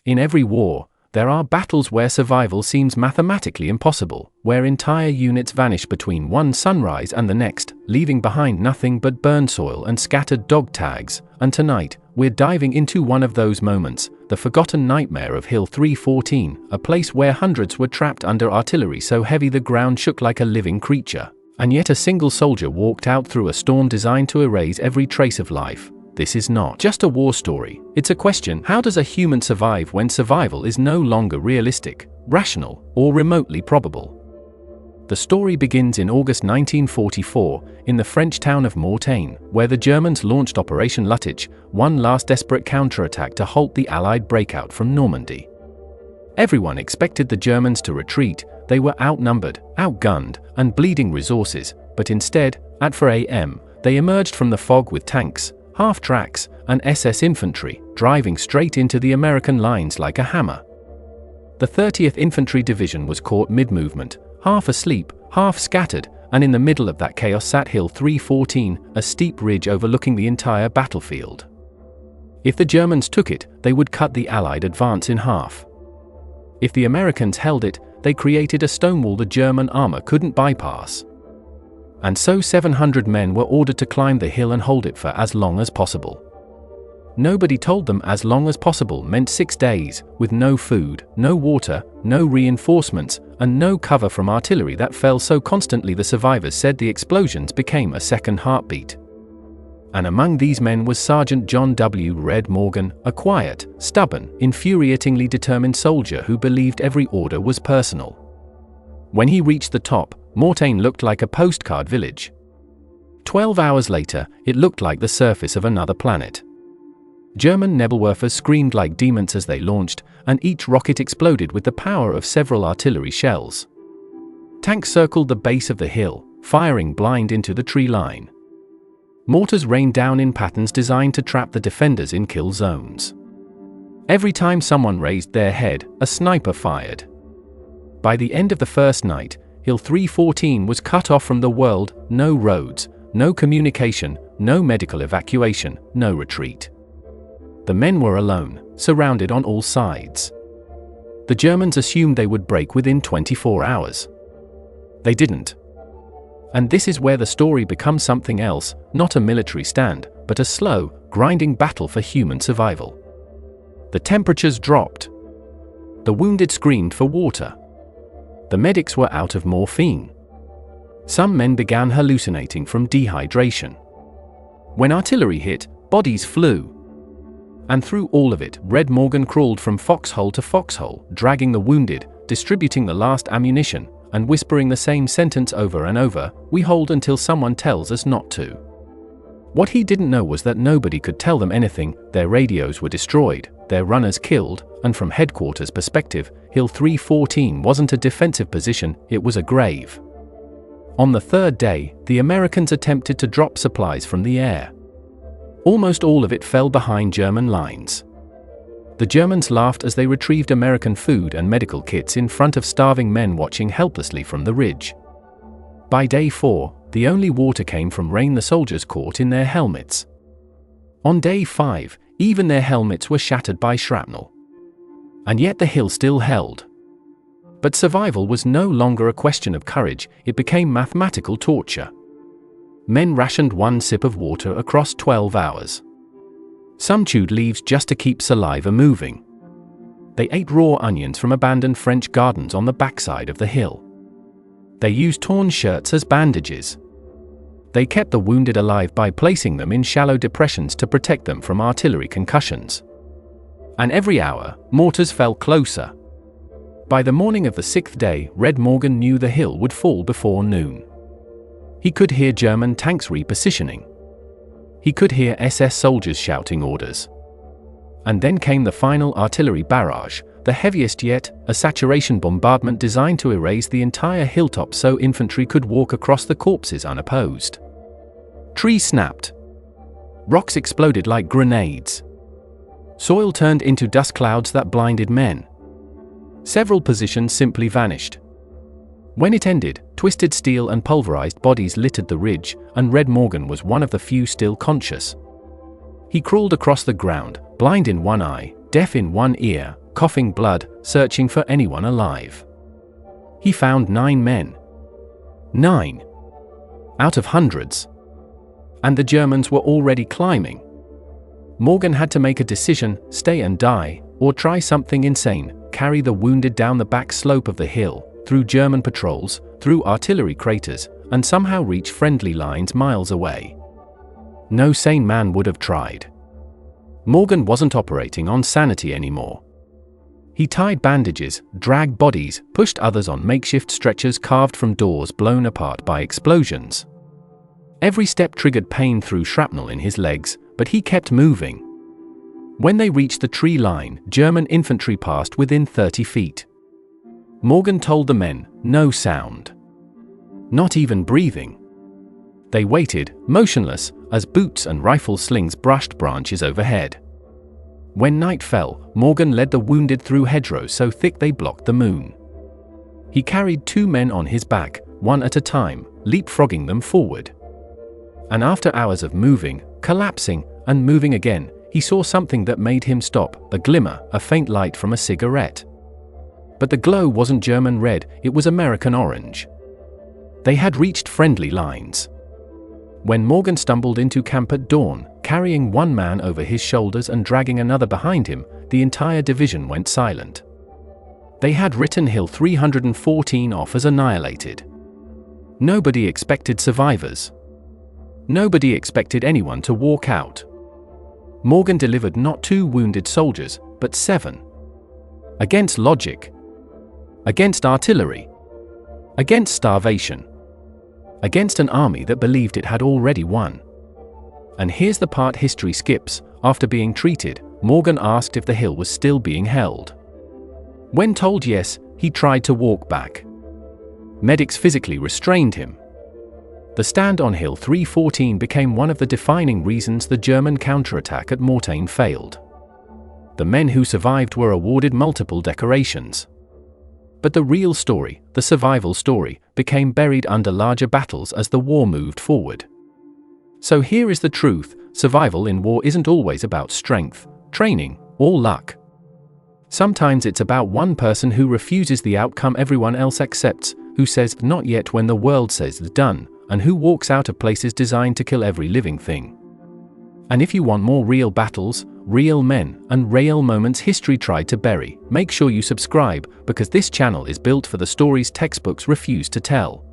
In every war, there are battles where survival seems mathematically impossible, where entire units vanish between one sunrise and the next, leaving behind nothing but burned soil and scattered dog tags. And tonight, we're diving into one of those moments, the forgotten nightmare of Hill 314, a place where hundreds were trapped under artillery so heavy the ground shook like a living creature. And yet a single soldier walked out through a storm designed to erase every trace of life. This is not just a war story, it's a question: how does a human survive when survival is no longer realistic, rational, or remotely probable? The story begins in August 1944, in the French town of Mortain, where the Germans launched Operation Lüttich, one last desperate counterattack to halt the Allied breakout from Normandy. Everyone expected the Germans to retreat. They were outnumbered, outgunned, and bleeding resources, but instead, at 4 a.m., they emerged from the fog with tanks, half-tracks, and SS infantry, driving straight into the American lines like a hammer. The 30th Infantry Division was caught mid-movement, half asleep, half scattered, and in the middle of that chaos sat Hill 314, a steep ridge overlooking the entire battlefield. If the Germans took it, they would cut the Allied advance in half. If the Americans held it, they created a stonewall the German armor couldn't bypass. And so 700 men were ordered to climb the hill and hold it for as long as possible. Nobody told them as long as possible meant 6 days, with no food, no water, no reinforcements, and no cover from artillery that fell so constantly the survivors said the explosions became a second heartbeat. And among these men was Sergeant John W. Red Morgan, a quiet, stubborn, infuriatingly determined soldier who believed every order was personal. When he reached the top, Mortain looked like a postcard village. 12 hours later, it looked like the surface of another planet. German Nebelwerfers screamed like demons as they launched, and each rocket exploded with the power of several artillery shells. Tanks circled the base of the hill, firing blind into the tree line. Mortars rained down in patterns designed to trap the defenders in kill zones. Every time someone raised their head, a sniper fired. By the end of the first night, Hill 314 was cut off from the world, no roads, no communication, no medical evacuation, no retreat. The men were alone, surrounded on all sides. The Germans assumed they would break within 24 hours. They didn't. And this is where the story becomes something else, not a military stand, but a slow, grinding battle for human survival. The temperatures dropped. The wounded screamed for water. The medics were out of morphine. Some men began hallucinating from dehydration. When artillery hit, bodies flew. And through all of it, Red Morgan crawled from foxhole to foxhole, dragging the wounded, distributing the last ammunition, and whispering the same sentence over and over: "We hold until someone tells us not to." What he didn't know was that nobody could tell them anything. Their radios were destroyed, their runners killed, and from headquarters perspective, Hill 314 wasn't a defensive position, it was a grave. On the third day, the Americans attempted to drop supplies from the air. Almost all of it fell behind German lines. The Germans laughed as they retrieved American food and medical kits in front of starving men watching helplessly from the ridge. By day 4, the only water came from rain the soldiers caught in their helmets. On day 5, even their helmets were shattered by shrapnel. And yet the hill still held. But survival was no longer a question of courage, it became mathematical torture. Men rationed 1 sip of water across 12 hours. Some chewed leaves just to keep saliva moving. They ate raw onions from abandoned French gardens on the backside of the hill. They used torn shirts as bandages. They kept the wounded alive by placing them in shallow depressions to protect them from artillery concussions. And every hour, mortars fell closer. By the morning of the 6th day, Red Morgan knew the hill would fall before noon. He could hear German tanks repositioning. He could hear SS soldiers shouting orders. And then came the final artillery barrage, the heaviest yet, a saturation bombardment designed to erase the entire hilltop so infantry could walk across the corpses unopposed. Trees snapped. Rocks exploded like grenades. Soil turned into dust clouds that blinded men. Several positions simply vanished. When it ended, twisted steel and pulverized bodies littered the ridge, and Red Morgan was one of the few still conscious. He crawled across the ground, blind in one eye, deaf in one ear, coughing blood, searching for anyone alive. He found 9 men. 9. Out of hundreds. And the Germans were already climbing. Morgan had to make a decision: stay and die, or try something insane, carry the wounded down the back slope of the hill, through German patrols, through artillery craters, and somehow reach friendly lines miles away. No sane man would have tried. Morgan wasn't operating on sanity anymore. He tied bandages, dragged bodies, pushed others on makeshift stretchers carved from doors blown apart by explosions. Every step triggered pain through shrapnel in his legs, but he kept moving. When they reached the tree line, German infantry passed within 30 feet. Morgan told the men, no sound. Not even breathing. They waited, motionless, as boots and rifle slings brushed branches overhead. When night fell, Morgan led the wounded through hedgerows so thick they blocked the moon. He carried 2 men on his back, one at a time, leapfrogging them forward. And after hours of moving, collapsing, and moving again, he saw something that made him stop, a glimmer, a faint light from a cigarette. But the glow wasn't German red, it was American orange. They had reached friendly lines. When Morgan stumbled into camp at dawn, carrying 1 man over his shoulders and dragging another behind him, the entire division went silent. They had written Hill 314 off as annihilated. Nobody expected survivors. Nobody expected anyone to walk out. Morgan delivered not 2 wounded soldiers, but 7. Against logic. Against artillery. Against starvation. Against an army that believed it had already won. And here's the part history skips: after being treated, Morgan asked if the hill was still being held. When told yes, he tried to walk back. Medics physically restrained him. The stand on Hill 314 became one of the defining reasons the German counterattack at Mortain failed. The men who survived were awarded multiple decorations. But the real story, the survival story, became buried under larger battles as the war moved forward. So here is the truth: survival in war isn't always about strength, training, or luck. Sometimes it's about one person who refuses the outcome everyone else accepts, who says not yet when the world says done, and who walks out of places designed to kill every living thing. And if you want more real battles, real men, and real moments history tried to bury, make sure you subscribe, because this channel is built for the stories textbooks refuse to tell.